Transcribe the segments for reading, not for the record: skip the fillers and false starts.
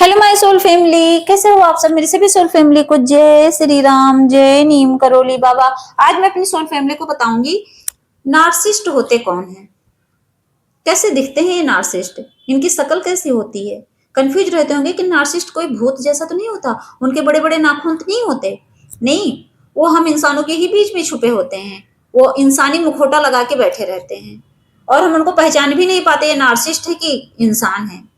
Hello my soul family, कैसे हो आप सब। मेरी सभी सोल फैमिली को जय श्री राम, जय नीम करोली बाबा। आज मैं अपनी सोल फैमिली को बताऊंगी नार्सिसिस्ट होते कौन है, कैसे दिखते हैं ये नार्सिसिस्ट, इनकी शक्ल कैसी होती है। कंफ्यूज रहते होंगे कि नार्सिसिस्ट कोई भूत जैसा तो नहीं होता, उनके बड़े बड़े नाखून तो नहीं होते। नहीं, वो हम इंसानों के ही बीच में छुपे होते हैं। वो इंसानी मुखौटा लगा के बैठे रहते हैं और हम उनको पहचान भी नहीं पाते ये नार्सिसिस्ट है कि इंसान है।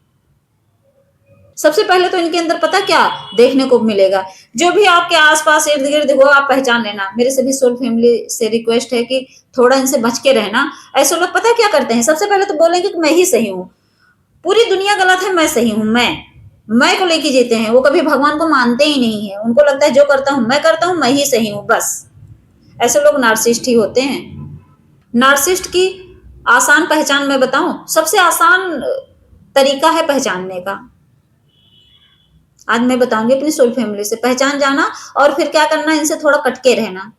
सबसे पहले तो इनके अंदर पता क्या देखने को मिलेगा, जो भी आपके आसपास इर्द गिर्द हो आप पहचान लेना। मेरे सभी सोल फैमिली से रिक्वेस्ट है कि थोड़ा इनसे बच के रहना। ऐसे लोग पता क्या करते हैं, सबसे पहले तो बोलेंगे कि मैं ही सही हूँ, पूरी दुनिया गलत है, मैं सही हूँ। मैं को लेके जीते हैं। वो कभी भगवान को मानते ही नहीं है, उनको लगता है जो करता हूँ मैं करता हूँ, मैं ही सही हूँ बस। ऐसे लोग नार्सिसिस्ट ही होते हैं। नार्सिसिस्ट की आसान पहचान मैं बताऊं, सबसे आसान तरीका है पहचानने का। आज मैं बताऊंगी अपनी सोल फैमिली से पहचान जाना और फिर क्या करना, इनसे थोड़ा कटके रहना।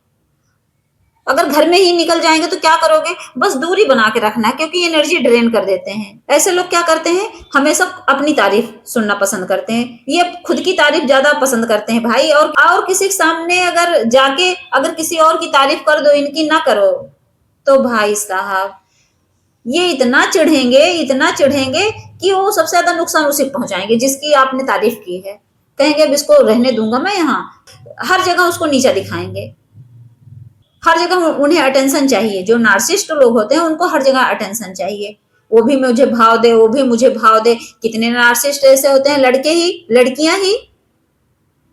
अगर घर में ही निकल जाएंगे तो क्या करोगे, बस दूरी बना के रखना है, क्योंकि एनर्जी ड्रेन कर देते हैं। ऐसे लोग क्या करते हैं, हमेशा अपनी तारीफ सुनना पसंद करते हैं। ये खुद की तारीफ ज्यादा पसंद करते हैं भाई। और किसी के सामने अगर जाके अगर किसी और की तारीफ कर दो, इनकी ना करो, तो भाई साहब ये इतना चिढ़ेंगे कि वो सबसे ज्यादा नुकसान उसे पहुंचाएंगे जिसकी आपने तारीफ की है। कहेंगे अब इसको रहने दूंगा मैं यहाँ। हर जगह उसको नीचा दिखाएंगे, हर जगह उन्हें अटेंशन चाहिए। जो नार्सिसिस्ट लोग होते हैं उनको हर जगह अटेंशन चाहिए। वो भी मुझे भाव दे, वो भी मुझे भाव दे। कितने नार्सिसिस्ट ऐसे होते हैं, लड़के ही लड़कियां ही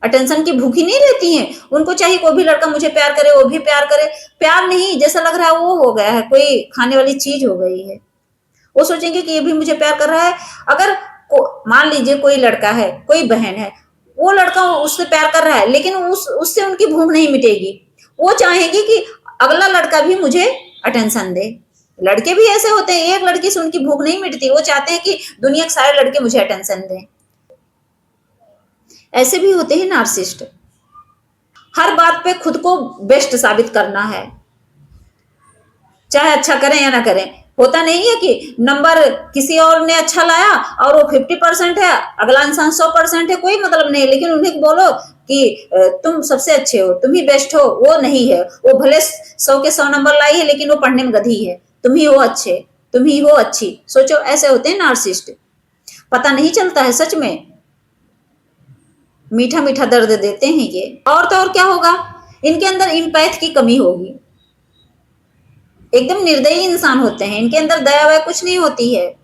अटेंशन की भूखी नहीं रहती हैं। उनको चाहिए कोई भी लड़का मुझे प्यार करे, वो भी प्यार करे। प्यार नहीं, जैसा लग रहा है वो हो गया है, कोई खाने वाली चीज हो गई है। वो सोचेंगे कि ये भी मुझे प्यार कर रहा है। अगर मान लीजिए कोई लड़का है, कोई बहन है, वो लड़का उससे प्यार कर रहा है, लेकिन उससे उनकी भूख नहीं मिटेगी। वो चाहेंगे कि अगला लड़का भी मुझे अटेंशन दे। लड़के भी ऐसे होते हैं, एक लड़की से उनकी भूख नहीं मिटती, वो चाहते हैं कि दुनिया के सारे लड़के मुझे अटेंशन दें। ऐसे भी होते हैं नार्सिसिस्ट। हर बात पे खुद को बेस्ट साबित करना है, चाहे अच्छा करें या ना करें। होता नहीं है कि नंबर किसी और ने अच्छा लाया और वो 50% है, अगला इंसान 100% है, कोई मतलब नहीं, लेकिन उन्हें बोलो कि तुम सबसे अच्छे हो, तुम ही बेस्ट हो। वो नहीं है, वो भले 100 के 100 नंबर लाई है, लेकिन वो पढ़ने में गधी है। तुम ही हो अच्छे, तुम ही हो अच्छी। सोचो, ऐसे होते हैं नार्सिसिस्ट। पता नहीं चलता है सच में, मीठा मीठा दर्द देते हैं ये। और तो और क्या होगा, इनके अंदर इम्पैथ की कमी होगी। एकदम निर्दयी इंसान होते हैं, इनके अंदर दया वया कुछ नहीं होती है,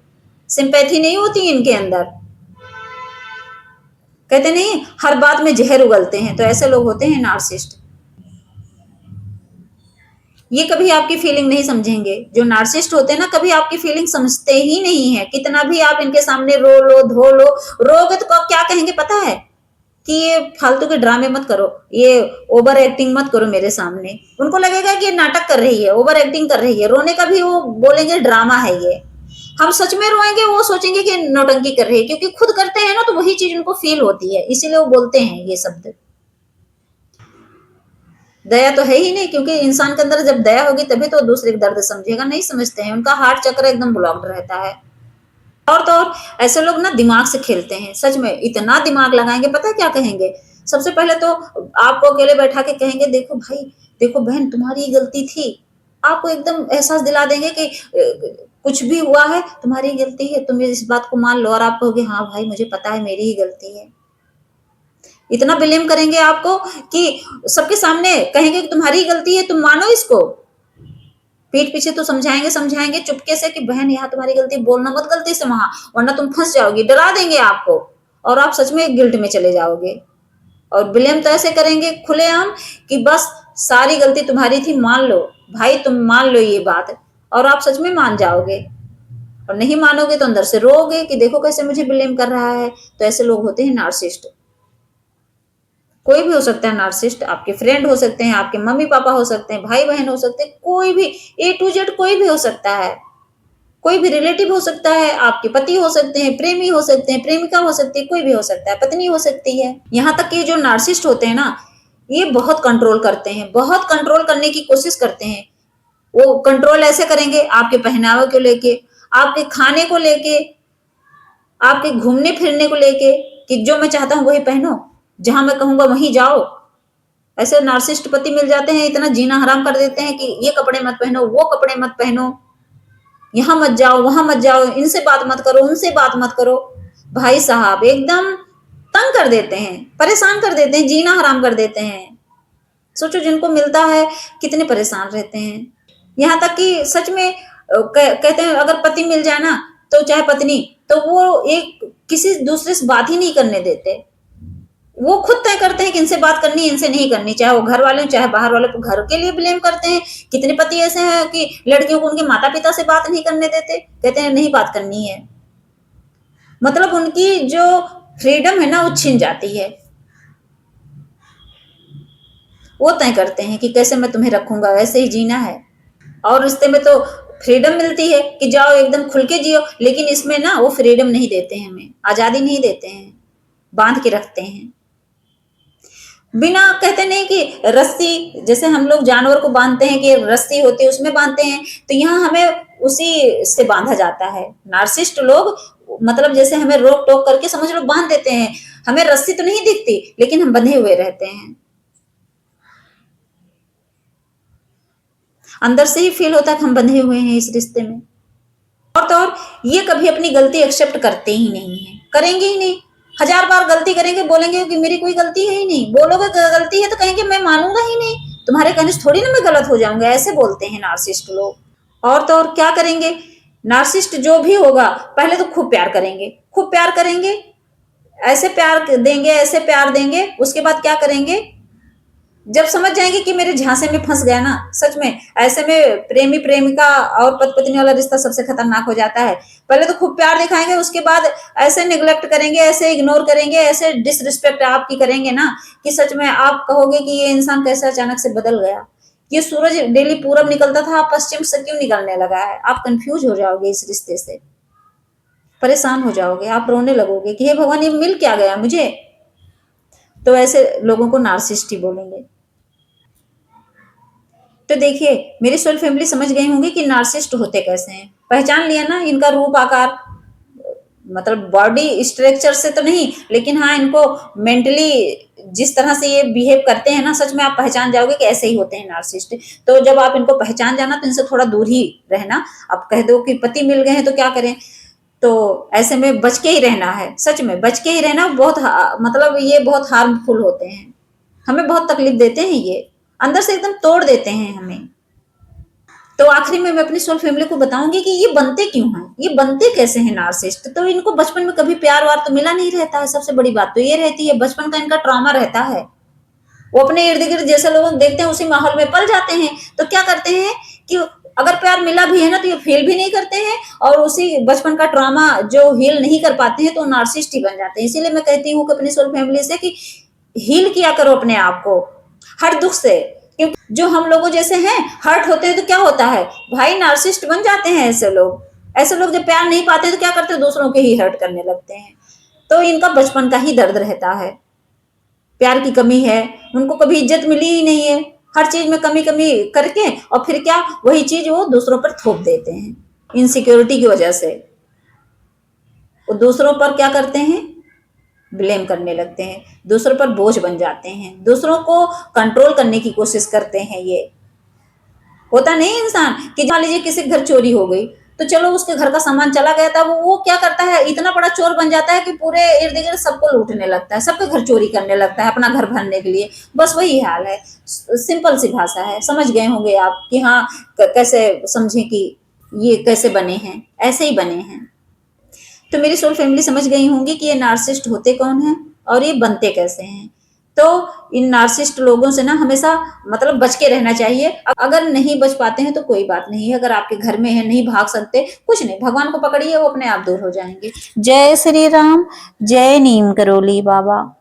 सिंपैथी नहीं होती इनके अंदर। कहते नहीं हर बात में जहर उगलते हैं, तो ऐसे लोग होते हैं नार्सिसिस्ट। ये कभी आपकी फीलिंग नहीं समझेंगे। जो नार्सिसिस्ट होते हैं ना, कभी आपकी फीलिंग समझते ही नहीं है। कितना भी आप इनके सामने रो लो धो लो, रोगे तो क्या कहेंगे पता है, कि ये फालतू के ड्रामे मत करो, ये ओवर एक्टिंग मत करो मेरे सामने। उनको लगेगा कि ये नाटक कर रही है, ओवर एक्टिंग कर रही है। रोने का भी वो बोलेंगे ड्रामा है ये। हम सच में रोएंगे, वो सोचेंगे कि नौटंकी कर रही है, क्योंकि खुद करते हैं ना तो वही चीज उनको फील होती है, इसीलिए वो बोलते हैं ये शब्द। दया तो है ही नहीं, क्योंकि इंसान के अंदर जब दया होगी तभी तो दूसरे का दर्द समझेगा। नहीं समझते हैं, उनका हार्ट चक्र एकदम ब्लॉक्ड रहता है। और तो और ऐसे लोग ना दिमाग से खेलते हैं, सच में इतना दिमाग लगाएंगे। पता है क्या कहेंगे, सबसे पहले तो आपको अकेले बैठा के कहेंगे, देखो भाई, देखो बहन, तुम्हारी ही गलती थी। आपको एकदम एहसास दिला देंगे कि कुछ भी हुआ है तुम्हारी गलती है, तुम इस बात को मान लो। और आप कहोगे हाँ भाई मुझे पता है मेरी ही गलती है। इतना ब्लेम करेंगे आपको कि सबके सामने कहेंगे कि तुम्हारी गलती है, तुम मानो इसको। पीठ पीछे तो समझाएंगे समझाएंगे चुपके से कि बहन यहाँ तुम्हारी गलती, बोलना मत गलती से वहां, वरना तुम फंस जाओगी। डरा देंगे आपको और आप सच में गिल्ट में चले जाओगे। और ब्लेम तो ऐसे करेंगे खुलेआम कि बस सारी गलती तुम्हारी थी, मान लो भाई, तुम मान लो ये बात। और आप सच में मान जाओगे, और नहीं मानोगे तो अंदर से रोओगे कि देखो कैसे मुझे ब्लेम कर रहा है। तो ऐसे लोग होते हैं नार्सिसिस्ट। कोई भी हो सकता है नार्सिसिस्ट, आपके फ्रेंड हो सकते हैं, आपके मम्मी पापा हो सकते हैं, भाई बहन हो सकते हैं, कोई भी A to Z कोई भी हो सकता है। कोई भी रिलेटिव हो सकता है, आपके पति हो सकते हैं, प्रेमी हो सकते हैं, प्रेमिका हो सकती है, कोई भी हो सकता है, पत्नी हो सकती है। यहाँ तक कि जो नार्सिसिस्ट होते हैं ना, ये बहुत कंट्रोल करते हैं, बहुत कंट्रोल करने की कोशिश करते हैं। वो कंट्रोल ऐसे करेंगे आपके पहनावे को लेके, आपके खाने को लेके, आपके घूमने फिरने को लेके, कि जो मैं चाहता हूं वही पहनो, जहां मैं कहूंगा वहीं जाओ। ऐसे नार्सिसिस्ट पति मिल जाते हैं, इतना जीना हराम कर देते हैं कि ये कपड़े मत पहनो, वो कपड़े मत पहनो, यहां मत जाओ, वहां मत जाओ, इनसे बात मत करो, उनसे बात मत करो। भाई साहब एकदम तंग कर देते हैं, परेशान कर देते हैं, जीना हराम कर देते हैं। सोचो जिनको मिलता है कितने परेशान रहते हैं। यहाँ तक कि सच में कहते हैं अगर पति मिल जाए ना, तो चाहे पत्नी, तो वो एक किसी दूसरे से बात ही नहीं करने देते। वो खुद तय करते हैं कि इनसे बात करनी है, इनसे नहीं करनी, चाहे वो घर वाले चाहे बाहर वाले को घर के लिए ब्लेम करते हैं। कितने पति ऐसे हैं कि लड़कियों को उनके माता पिता से बात नहीं करने देते, कहते हैं नहीं बात करनी है। मतलब उनकी जो फ्रीडम है ना वो छिन जाती है। वो तय करते हैं कि कैसे मैं तुम्हें रखूंगा, वैसे ही जीना है। और रिश्ते में तो फ्रीडम मिलती है कि जाओ एकदम खुल के जियो, लेकिन इसमें ना वो फ्रीडम नहीं देते हैं, हमें आजादी नहीं देते हैं, बांध के रखते हैं। बिना कहते नहीं कि रस्सी, जैसे हम लोग जानवर को बांधते हैं कि रस्सी होती है उसमें बांधते हैं, तो यहाँ हमें उसी से बांधा जाता है। नार्सिसिस्ट लोग मतलब जैसे हमें रोक टोक करके समझ लो बांध देते हैं। हमें रस्सी तो नहीं दिखती, लेकिन हम बंधे हुए रहते हैं। अंदर से ही फील होता है कि हम बंधे हुए हैं इस रिश्ते में। और तो और ये कभी अपनी गलती एक्सेप्ट करते ही नहीं है, करेंगे ही नहीं। 1000 बार गलती करेंगे, बोलेंगे कि मेरी कोई गलती है ही नहीं। बोलोगे गलती है तो कहेंगे मैं मानूंगा ही नहीं, तुम्हारे कहने से थोड़ी ना मैं गलत हो जाऊंगा, ऐसे बोलते हैं नार्सिसिस्ट लोग। और तो और क्या करेंगे, नार्सिसिस्ट जो भी होगा पहले तो खूब प्यार करेंगे, खूब प्यार करेंगे, ऐसे प्यार देंगे, ऐसे प्यार देंगे। उसके बाद क्या करेंगे, जब समझ जाएंगे कि मेरे झांसे में फंस गया ना, सच में ऐसे में प्रेमी प्रेमिका और पति पत्नी वाला रिश्ता सबसे खतरनाक हो जाता है। पहले तो खूब प्यार दिखाएंगे, उसके बाद ऐसे निग्लेक्ट करेंगे, ऐसे इग्नोर करेंगे, ऐसे डिसरिस्पेक्ट आपकी करेंगे ना कि सच में आप कहोगे कि ये इंसान कैसे अचानक से बदल गया। ये सूरज डेली पूरब निकलता था, आप पश्चिम से क्यों निकलने लगा है। आप कंफ्यूज हो जाओगे इस रिश्ते से, परेशान हो जाओगे, आप रोने लगोगे कि हे भगवान ये मिल क्या गया मुझे। तो ऐसे लोगों को नार्सिसिस्ट ही बोलेंगे। तो देखिए मेरी सोल फैमिली समझ गई होंगी कि नार्सिसिस्ट होते कैसे हैं। पहचान लिया ना इनका रूप आकार, मतलब बॉडी स्ट्रक्चर से तो नहीं, लेकिन हाँ इनको मेंटली जिस तरह से ये बिहेव करते हैं ना, सच में आप पहचान जाओगे कि ऐसे ही होते हैं नार्सिसिस्ट। तो जब आप इनको पहचान जाना तो इनसे थोड़ा दूर ही रहना। आप कह दो कि पति मिल गए हैं तो क्या करें, तो ऐसे में बच के ही रहना है, सच में बच के ही रहना। बहुत मतलब ये बहुत हार्मफुल होते हैं, हमें बहुत तकलीफ देते हैं, ये अंदर से एकदम तोड़ देते हैं हमें। तो आखिरी में मैं अपनी सोल फैमिली को बताऊंगी कि ये बनते क्यों हैं, ये बनते कैसे हैं नार्सिसिस्ट। तो इनको बचपन में कभी प्यार वार तो मिला नहीं रहता है, सबसे बड़ी बात तो ये रहती है, बचपन का इनका ट्रॉमा रहता है। वो अपने इर्द गिर्द जैसे लोगों को देखते हैं उसी माहौल में पल जाते हैं, तो क्या करते हैं कि अगर प्यार मिला भी है ना तो ये फील भी नहीं करते हैं, और उसी बचपन का ट्रॉमा जो हील नहीं कर पाते हैं तो नार्सिसिस्ट ही बन जाते हैं। इसीलिए मैं कहती हूँ कि अपनी सोल फैमिली से कि हील किया करो अपने आप को हर दुख से। क्योंकि जो हम लोगों जैसे हैं हर्ट होते हैं तो क्या होता है भाई, नार्सिसिस्ट बन जाते हैं ऐसे लोग। ऐसे लोग जब प्यार नहीं पाते तो क्या करते हैं, दूसरों के ही हर्ट करने लगते हैं। तो इनका बचपन का ही दर्द रहता है, प्यार की कमी है, उनको कभी इज्जत मिली ही नहीं है, हर चीज में कमी कमी करके और फिर क्या वही चीज वो दूसरों पर थोप देते हैं। इनसिक्योरिटी की वजह से वो दूसरों पर क्या करते हैं, ब्लेम करने लगते हैं, दूसरों पर बोझ बन जाते हैं, दूसरों को कंट्रोल करने की कोशिश करते हैं। ये होता नहीं इंसान कि मान लीजिए किसी घर चोरी हो गई, तो चलो उसके घर का सामान चला गया था, वो क्या करता है, इतना बड़ा चोर बन जाता है कि पूरे इर्द गिर्द सबको लूटने लगता है, सबके घर चोरी करने लगता है अपना घर भरने के लिए। बस वही हाल है, सिंपल सी भाषा है, समझ गए होंगे आप कि हाँ कैसे समझें कि ये कैसे बने हैं, ऐसे ही बने हैं। तो मेरी सोल फैमिली समझ गई होंगी कि ये नार्सिसिस्ट होते कौन हैं और ये बनते कैसे हैं। तो इन नार्सिसिस्ट लोगों से ना हमेशा मतलब बच के रहना चाहिए। अगर नहीं बच पाते हैं तो कोई बात नहीं है, अगर आपके घर में है नहीं भाग सकते, कुछ नहीं, भगवान को पकड़िए, वो अपने आप दूर हो जाएंगे। जय श्री राम, जय नीम करोली बाबा।